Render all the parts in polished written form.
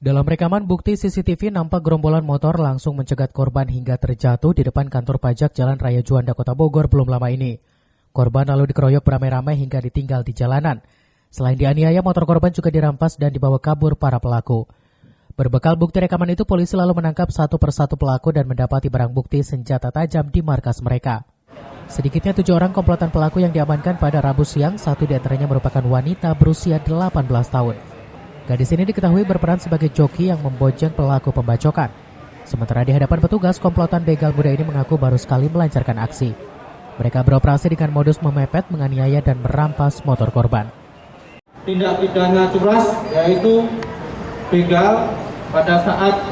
Dalam rekaman bukti CCTV nampak gerombolan motor langsung mencegat korban hingga terjatuh di depan kantor pajak Jalan Raya Juanda, Kota Bogor belum lama ini. Korban lalu dikeroyok beramai-ramai hingga ditinggal di jalanan. Selain dianiaya, motor korban juga dirampas dan dibawa kabur para pelaku. Berbekal bukti rekaman itu, polisi lalu menangkap satu persatu pelaku dan mendapati barang bukti senjata tajam di markas mereka. Sedikitnya 7 orang komplotan pelaku yang diamankan pada Rabu siang, satu diantaranya merupakan wanita berusia 18 tahun. Gadis ini diketahui berperan sebagai joki yang membojeng pelaku pembacokan. Sementara di hadapan petugas, komplotan begal muda ini mengaku baru sekali melancarkan aksi. Mereka beroperasi dengan modus memepet, menganiaya, dan merampas motor korban. Tindak pidana curas yaitu begal. Pada saat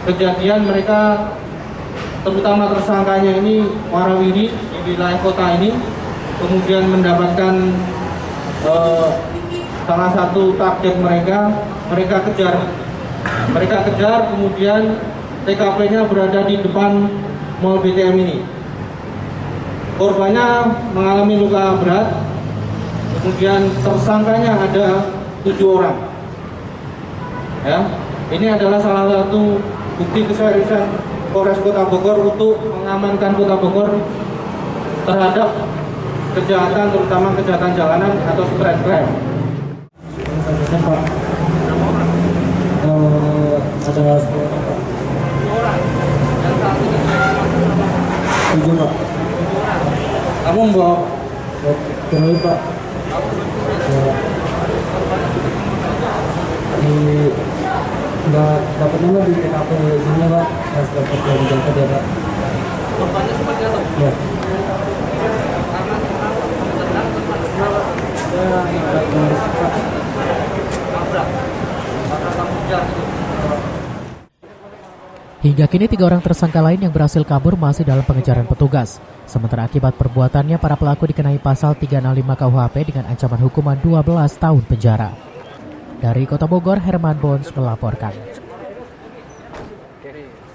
kejadian mereka, terutama tersangkanya ini warawiri di wilayah kota ini, kemudian mendapatkan salah satu target mereka kejar, kemudian TKP-nya berada di depan Mall BTM ini. Korbannya mengalami luka berat, kemudian tersangkanya ada 7 orang. Ya, ini adalah salah satu bukti keseriusan Polres Kota Bogor untuk mengamankan Kota Bogor terhadap kejahatan, terutama kejahatan jalanan atau street crime. Pak, ada 10 orang, Pak. 7, Pak. Kamu membawa Terus, Pak. Nggak dapat nomor di TKP sini, Pak. Harus dapat dari jangka dia, Pak. korbannya seperti apa? Ya. Hingga kini 3 orang tersangka lain yang berhasil kabur masih dalam pengejaran petugas. Sementara akibat perbuatannya, para pelaku dikenai pasal 365 KUHP dengan ancaman hukuman 12 tahun penjara. Dari Kota Bogor, Herman Bons melaporkan.